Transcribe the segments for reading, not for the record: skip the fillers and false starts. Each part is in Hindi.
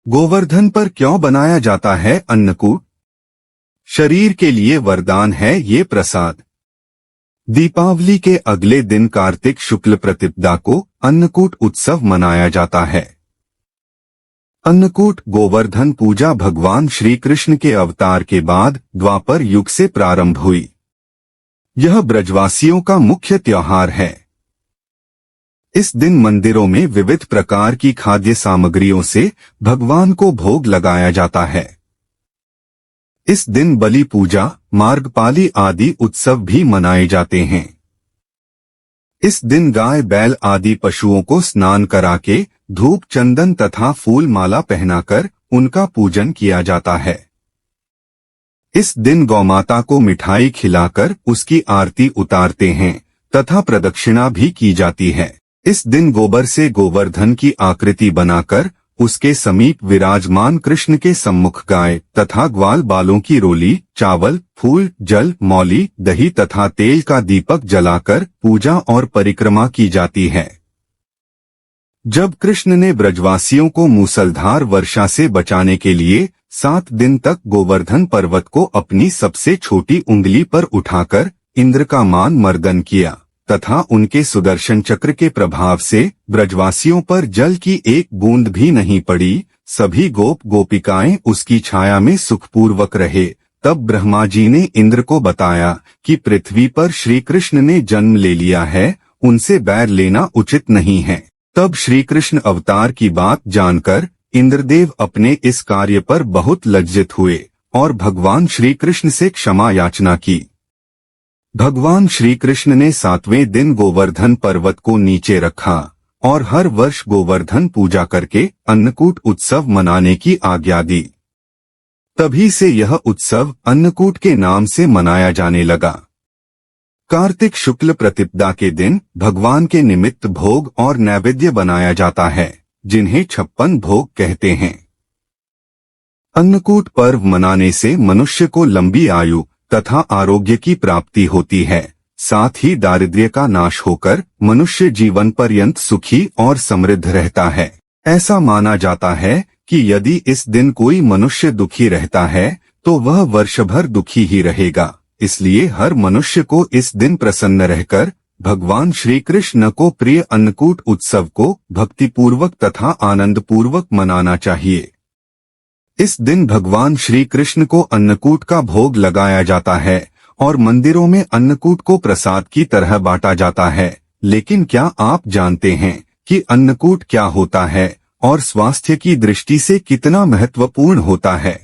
गोवर्धन पर क्यों बनाया जाता है अन्नकूट? शरीर के लिए वरदान है ये प्रसाद। दीपावली के अगले दिन कार्तिक शुक्ल प्रतिपदा को अन्नकूट उत्सव मनाया जाता है। अन्नकूट गोवर्धन पूजा भगवान श्री कृष्ण के अवतार के बाद द्वापर युग से प्रारंभ हुई। यह ब्रजवासियों का मुख्य त्योहार है। इस दिन मंदिरों में विविध प्रकार की खाद्य सामग्रियों से भगवान को भोग लगाया जाता है। इस दिन बलि पूजा, मार्गपाली आदि उत्सव भी मनाए जाते हैं। इस दिन गाय बैल आदि पशुओं को स्नान करा के धूप चंदन तथा फूल माला पहनाकर उनका पूजन किया जाता है। इस दिन गौमाता को मिठाई खिलाकर उसकी आरती उतारते हैं तथा प्रदक्षिणा भी की जाती है। इस दिन गोबर से गोवर्धन की आकृति बनाकर उसके समीप विराजमान कृष्ण के सम्मुख गाय तथा ग्वाल बालों की रोली, चावल, फूल, जल, मौली, दही तथा तेल का दीपक जलाकर पूजा और परिक्रमा की जाती है। जब कृष्ण ने ब्रजवासियों को मूसलधार वर्षा से बचाने के लिए 7 दिन तक गोवर्धन पर्वत को अपनी सबसे छोटी उंगली पर उठाकर इंद्र का मान मर्दन किया तथा उनके सुदर्शन चक्र के प्रभाव से ब्रजवासियों पर जल की एक बूंद भी नहीं पड़ी, सभी गोप गोपिकाएं उसकी छाया में सुखपूर्वक रहे, तब ब्रह्मा जी ने इंद्र को बताया कि पृथ्वी पर श्री कृष्ण ने जन्म ले लिया है, उनसे बैर लेना उचित नहीं है। तब श्री कृष्ण अवतार की बात जानकर इंद्रदेव अपने इस कार्य पर बहुत लज्जित हुए और भगवान श्री कृष्ण से क्षमा याचना की। भगवान श्री कृष्ण ने 7वें दिन गोवर्धन पर्वत को नीचे रखा और हर वर्ष गोवर्धन पूजा करके अन्नकूट उत्सव मनाने की आज्ञा दी। तभी से यह उत्सव अन्नकूट के नाम से मनाया जाने लगा। कार्तिक शुक्ल प्रतिपदा के दिन भगवान के निमित्त भोग और नैवेद्य बनाया जाता है, जिन्हें 56 भोग कहते हैं। अन्नकूट पर्व मनाने से मनुष्य को लंबी आयु तथा आरोग्य की प्राप्ति होती है, साथ ही दारिद्र्य का नाश होकर मनुष्य जीवन पर्यंत सुखी और समृद्ध रहता है। ऐसा माना जाता है कि यदि इस दिन कोई मनुष्य दुखी रहता है तो वह वर्ष भर दुखी ही रहेगा। इसलिए हर मनुष्य को इस दिन प्रसन्न रहकर भगवान श्री कृष्ण को प्रिय अन्नकूट उत्सव को भक्तिपूर्वक तथा आनंदपूर्वक मनाना चाहिए। इस दिन भगवान श्री कृष्ण को अन्नकूट का भोग लगाया जाता है और मंदिरों में अन्नकूट को प्रसाद की तरह बांटा जाता है। लेकिन क्या आप जानते हैं कि अन्नकूट क्या होता है और स्वास्थ्य की दृष्टि से कितना महत्वपूर्ण होता है?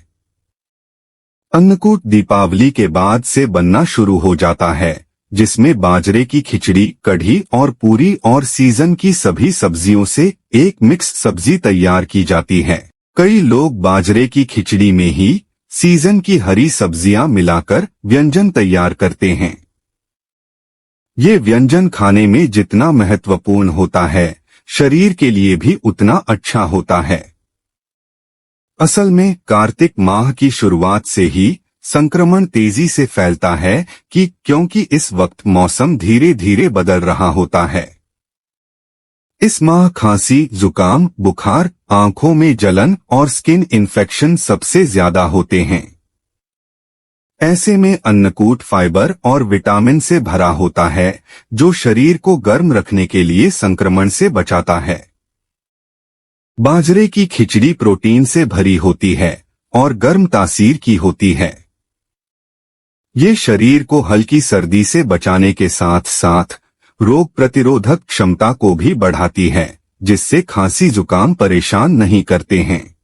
अन्नकूट दीपावली के बाद से बनना शुरू हो जाता है, जिसमें बाजरे की खिचड़ी, कढ़ी और पूरी और सीजन की सभी सब्जियों से एक मिक्स सब्जी तैयार की जाती है। कई लोग बाजरे की खिचड़ी में ही सीजन की हरी सब्जियां मिलाकर व्यंजन तैयार करते हैं। ये व्यंजन खाने में जितना महत्वपूर्ण होता है, शरीर के लिए भी उतना अच्छा होता है। असल में कार्तिक माह की शुरुआत से ही संक्रमण तेजी से फैलता है क्योंकि इस वक्त मौसम धीरे धीरे बदल रहा होता है। इस माह खांसी, जुकाम, बुखार, आंखों में जलन और स्किन इन्फेक्शन सबसे ज्यादा होते हैं। ऐसे में अन्नकूट फाइबर और विटामिन से भरा होता है, जो शरीर को गर्म रखने के लिए संक्रमण से बचाता है। बाजरे की खिचड़ी प्रोटीन से भरी होती है और गर्म तासीर की होती है। ये शरीर को हल्की सर्दी से बचाने के साथ साथ रोग प्रतिरोधक क्षमता को भी बढ़ाती है, जिससे खांसी जुकाम परेशान नहीं करते हैं।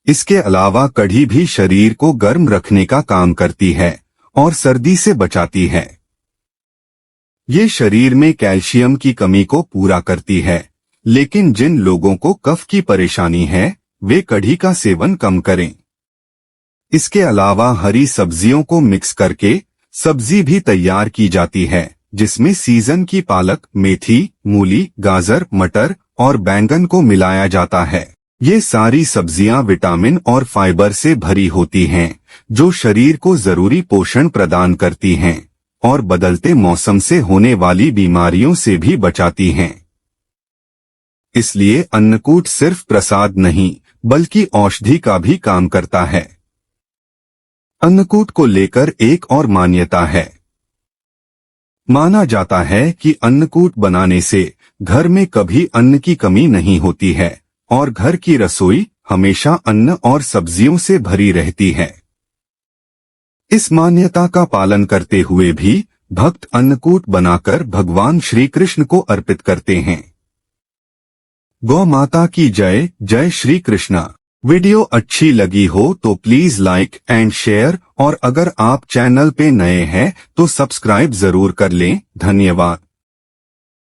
इसके अलावा कढ़ी भी शरीर को गर्म रखने का काम करती है और सर्दी से बचाती है। ये शरीर में कैल्शियम की कमी को पूरा करती है, लेकिन जिन लोगों को कफ की परेशानी है वे कढ़ी का सेवन कम करें। इसके अलावा हरी सब्जियों को मिक्स करके सब्जी भी तैयार की जाती है, जिसमें सीजन की पालक, मेथी, मूली, गाजर, मटर और बैंगन को मिलाया जाता है। ये सारी सब्जियां विटामिन और फाइबर से भरी होती हैं, जो शरीर को जरूरी पोषण प्रदान करती हैं और बदलते मौसम से होने वाली बीमारियों से भी बचाती हैं। इसलिए अन्नकूट सिर्फ प्रसाद नहीं बल्कि औषधि का भी काम करता है। अन्नकूट को लेकर एक और मान्यता है। माना जाता है कि अन्नकूट बनाने से घर में कभी अन्न की कमी नहीं होती है और घर की रसोई हमेशा अन्न और सब्जियों से भरी रहती है। इस मान्यता का पालन करते हुए भी भक्त अन्नकूट बनाकर भगवान श्री कृष्ण को अर्पित करते हैं। गौ माता की जय। जय श्री कृष्णा। वीडियो अच्छी लगी हो तो प्लीज लाइक एंड शेयर, और अगर आप चैनल पे नए हैं तो सब्सक्राइब जरूर कर लें। धन्यवाद।